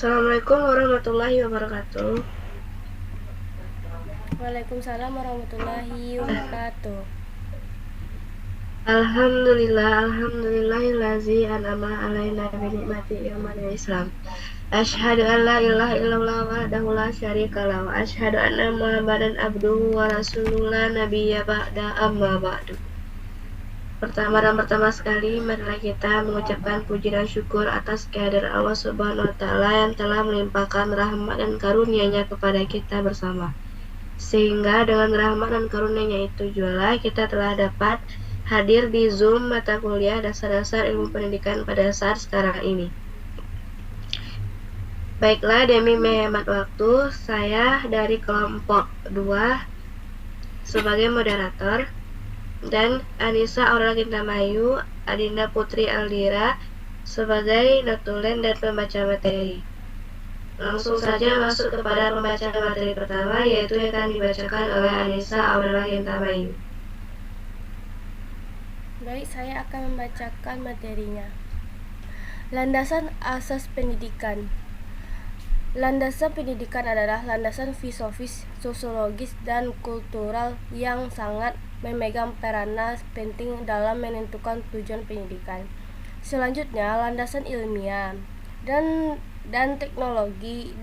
Assalamualaikum warahmatullahi wabarakatuh. Waalaikumsalam warahmatullahi wabarakatuh. Alhamdulillahillazi an'ama alaina bi ni'mati imanil Islam. Asyhadu an la ilaha illallah wahdahu la syarikalah wa asyhadu anna Muhammadan abduhu wa rasuluhu la nabiyya ba'da amma ba'du. Pertama sekali, marilah kita mengucapkan puji dan syukur atas kehadiran Allah Subhanahu wa Ta'ala yang telah melimpahkan rahmat dan karunia-Nya kepada kita bersama. Sehingga dengan rahmat dan karunia-Nya itu juga kita telah dapat hadir di Zoom mata kuliah dasar-dasar ilmu pendidikan pada saat sekarang ini. Baiklah, demi menghemat waktu, saya dari kelompok 2 sebagai moderator, dan Anissa Aurel Gintamayu, Adinda Putri Aldira sebagai notulen dan pembaca materi. Langsung saja masuk kepada pembaca materi pertama, yaitu yang akan dibacakan oleh Anissa Aurel Gintamayu. Baik, saya akan membacakan materinya. Landasan asas pendidikan. Landasan pendidikan adalah landasan filosofis, sosiologis, dan kultural yang sangat memegang peranan penting dalam menentukan tujuan pendidikan. Selanjutnya, landasan ilmiah dan teknologi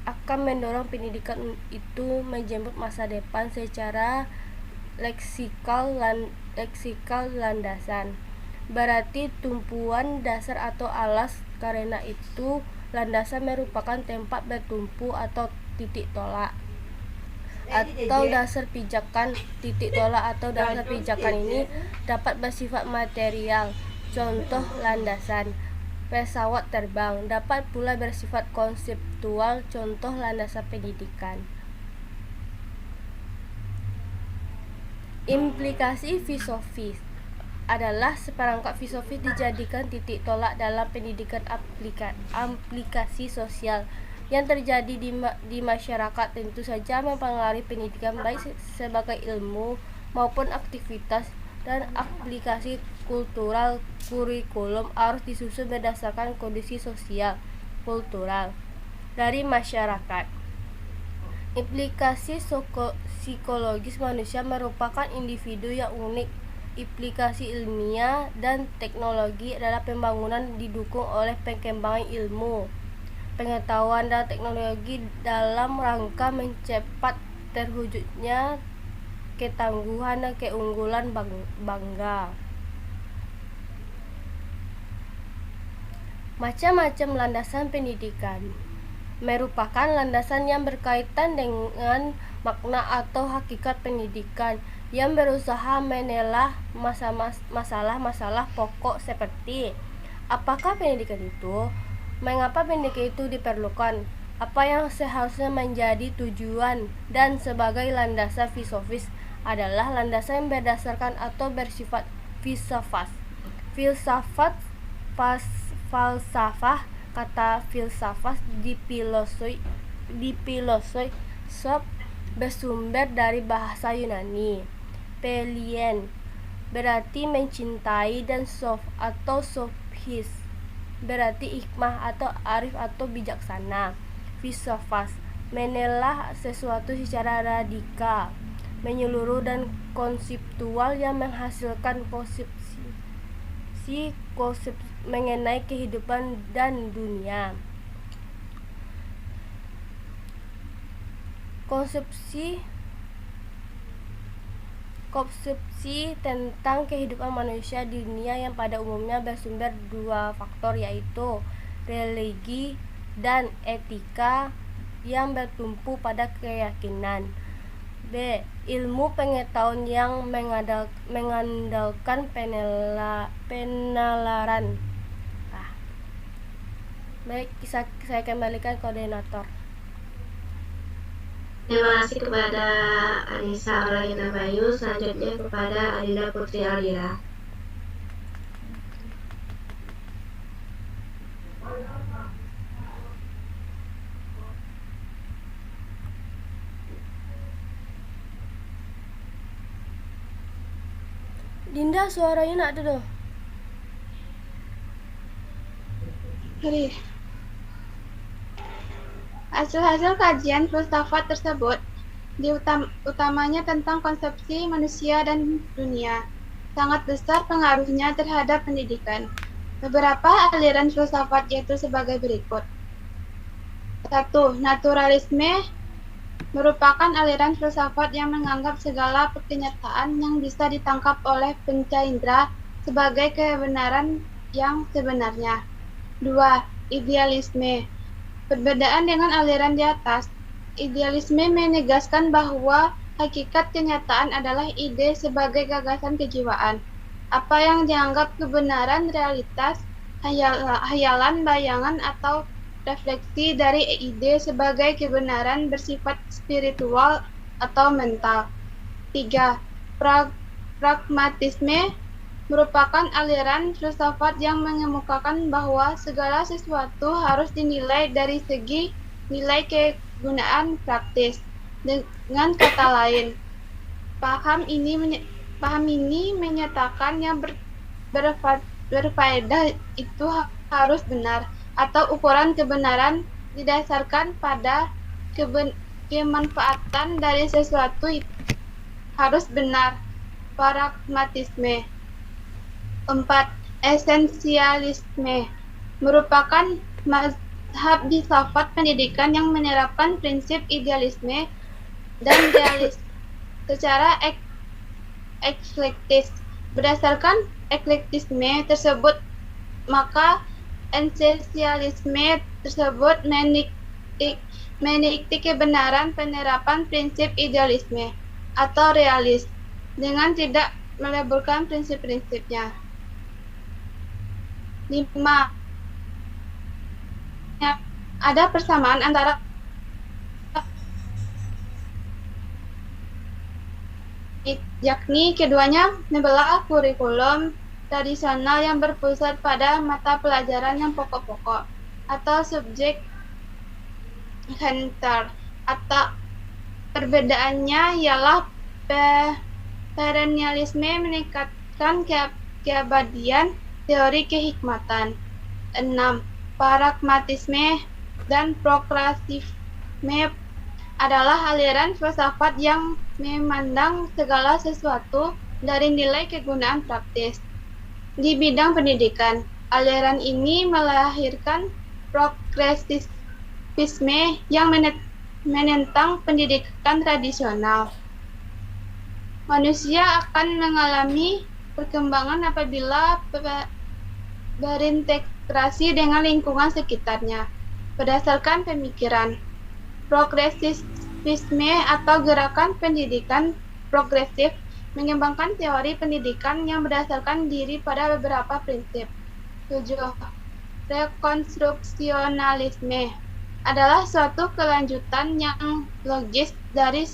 akan mendorong pendidikan itu menjemput masa depan secara leksikal landasan. Berarti tumpuan dasar atau alas. Karena itu landasan merupakan tempat bertumpu atau titik tolak atau dasar pijakan. Titik tolak atau dasar pijakan ini dapat bersifat material. Contoh landasan pesawat terbang, dapat pula bersifat konseptual. Contoh landasan pendidikan. Implikasi filosofis adalah seperangkat filosofis dijadikan titik tolak dalam pendidikan aplikasi sosial yang terjadi di masyarakat. Tentu saja mempengaruhi pendidikan baik sebagai ilmu maupun aktivitas, dan aplikasi kultural. Kurikulum harus disusun berdasarkan kondisi sosial kultural dari masyarakat. Implikasi psikologis manusia merupakan individu yang unik. Implikasi ilmiah dan teknologi adalah pembangunan didukung oleh perkembangan ilmu, pengetahuan, dan teknologi dalam rangka mencepat terwujudnya ketangguhan dan keunggulan bangga. Macam-macam landasan pendidikan merupakan landasan yang berkaitan dengan makna atau hakikat pendidikan, yang berusaha menelaah masalah-masalah pokok seperti apakah pendidikan itu, mengapa pendidikan itu diperlukan, apa yang seharusnya menjadi tujuan, dan sebagai landasan filosofis adalah landasan yang berdasarkan atau bersifat falsafah. Kata filsafat di sob bersumber dari bahasa Yunani pelien, berarti mencintai, dan sof atau sofis berarti hikmah atau arif atau bijaksana. Filsafat menelaah sesuatu secara radikal, menyeluruh, dan konseptual yang menghasilkan konsep mengenai kehidupan dan dunia. Konsepsi tentang kehidupan manusia di dunia yang pada umumnya bersumber dua faktor, yaitu religi dan etika yang bertumpu pada keyakinan. B. Ilmu pengetahuan yang mengandalkan penalaran. Baik, saya kembalikan koordinator. Terima kasih kepada Anissa Aurel Gintamayu. Selanjutnya kepada Adinda Putri Aldira. Dinda, suaranya nak ada doh. Hari. Hasil-hasil kajian filsafat tersebut utamanya tentang konsepsi manusia dan dunia. Sangat besar pengaruhnya terhadap pendidikan. Beberapa aliran filsafat yaitu sebagai berikut. 1. Naturalisme merupakan aliran filsafat yang menganggap segala kenyataan yang bisa ditangkap oleh panca indera sebagai kebenaran yang sebenarnya. 2. Idealisme. Perbedaan dengan aliran di atas, idealisme menegaskan bahwa hakikat kenyataan adalah ide sebagai gagasan kejiwaan. Apa yang dianggap kebenaran realitas, hayalan, bayangan, atau refleksi dari ide sebagai kebenaran bersifat spiritual atau mental. 3. Pragmatisme merupakan aliran filsafat yang mengemukakan bahwa segala sesuatu harus dinilai dari segi nilai kegunaan praktis. Dengan kata lain, paham ini menyatakan yang berfaedah itu harus benar, atau ukuran kebenaran didasarkan pada kemanfaatan dari sesuatu itu harus benar. Pragmatisme. 4. Esensialisme merupakan mazhab filsafat pendidikan yang menerapkan prinsip idealisme dan realisme secara eklektis. Berdasarkan eklektisme tersebut, maka esensialisme tersebut menikmati kebenaran penerapan prinsip idealisme atau realis dengan tidak meleburkan prinsip-prinsipnya. 5. Ada persamaan antara yakni keduanya membelah kurikulum tradisional yang berpusat pada mata pelajaran yang pokok-pokok atau subjek center, atau perbedaannya ialah perennialisme meningkatkan keabadian teori kehikmatan. 6. Pragmatisme dan progresifme adalah aliran filsafat yang memandang segala sesuatu dari nilai kegunaan praktis. Di bidang pendidikan, aliran ini melahirkan progresifisme yang menentang pendidikan tradisional. Manusia akan mengalami perkembangan apabila berintegrasi dengan lingkungan sekitarnya. Berdasarkan pemikiran progresifisme atau gerakan pendidikan progresif mengembangkan teori pendidikan yang berdasarkan diri pada beberapa prinsip. 7. Rekonstruksionalisme adalah suatu kelanjutan yang logis dari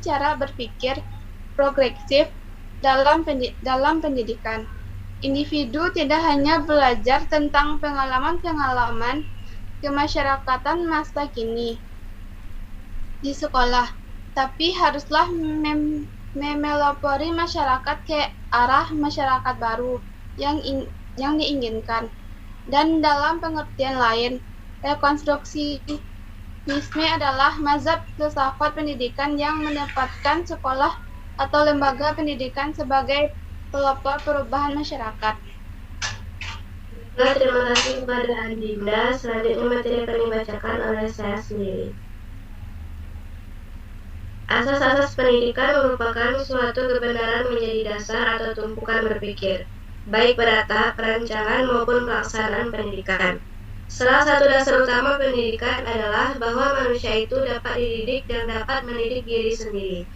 cara berpikir progresif dalam pendidikan. Individu tidak hanya belajar tentang pengalaman-pengalaman kemasyarakatan masa kini di sekolah, tapi haruslah memelopori masyarakat ke arah masyarakat baru yang diinginkan. Dan dalam pengertian lain, rekonstruksivisme adalah mazhab filsafat pendidikan yang menempatkan sekolah atau lembaga pendidikan sebagai pelopor perubahan masyarakat. Terima kasih kepada Adinda. Selanjutnya materi akan dibacakan oleh saya sendiri. Asas-asas pendidikan merupakan suatu kebenaran menjadi dasar atau tumpukan berpikir, baik pada tahap perancangan maupun pelaksanaan pendidikan. Salah satu dasar utama pendidikan adalah bahwa manusia itu dapat dididik dan dapat mendidik diri sendiri.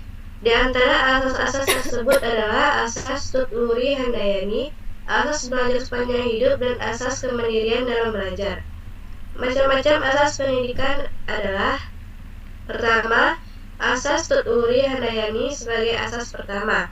Di antara asas-asas tersebut adalah asas Tuturi Handayani, asas belajar sepanjang hidup, dan asas kemandirian dalam belajar. Macam-macam asas pendidikan adalah: pertama, asas Tuturi Handayani sebagai asas pertama.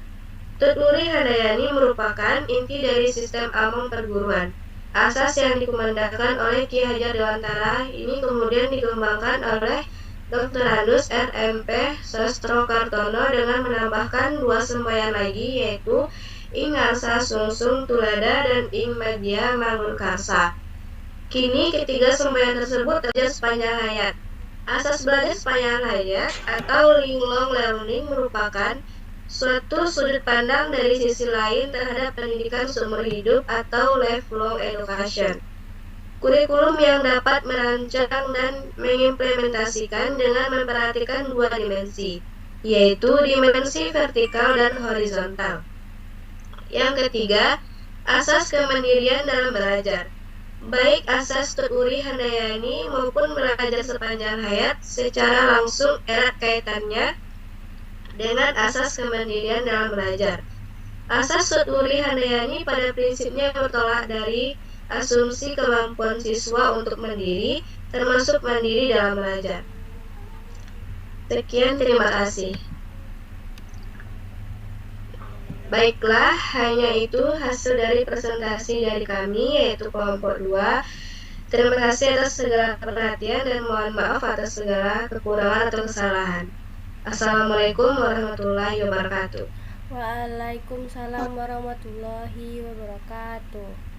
Tuturi Handayani merupakan inti dari sistem Among perguruan. Asas yang dikumandangkan oleh Ki Hajar Dewantara ini kemudian dikembangkan oleh Dr. Andus R.M.P. Sastrokartono dengan menambahkan 2 semboyan lagi, yaitu Ing Ngarsa Sungsung Tulada dan Ing Madya Mangunkarsa. Kini ketiga semboyan tersebut terjaga sepanjang hayat. Asas belajar sepanjang hayat atau lifelong learning merupakan suatu sudut pandang dari sisi lain terhadap pendidikan seumur hidup atau lifelong education. Kurikulum yang dapat merancang dan mengimplementasikan dengan memperhatikan dua dimensi, yaitu dimensi vertikal dan horizontal. Yang ketiga, asas kemandirian dalam belajar. Baik asas Tuturi Handayani maupun belajar sepanjang hayat secara langsung erat kaitannya dengan asas kemandirian dalam belajar. Asas Tuturi Handayani pada prinsipnya bertolak dari asumsi kemampuan siswa untuk mandiri, termasuk mandiri dalam belajar. Sekian, terima kasih. Baiklah, hanya itu hasil dari presentasi dari kami, yaitu kelompok 2. Terima kasih atas segala perhatian dan mohon maaf atas segala kekurangan atau kesalahan. Assalamualaikum warahmatullahi wabarakatuh. Waalaikumsalam warahmatullahi wabarakatuh.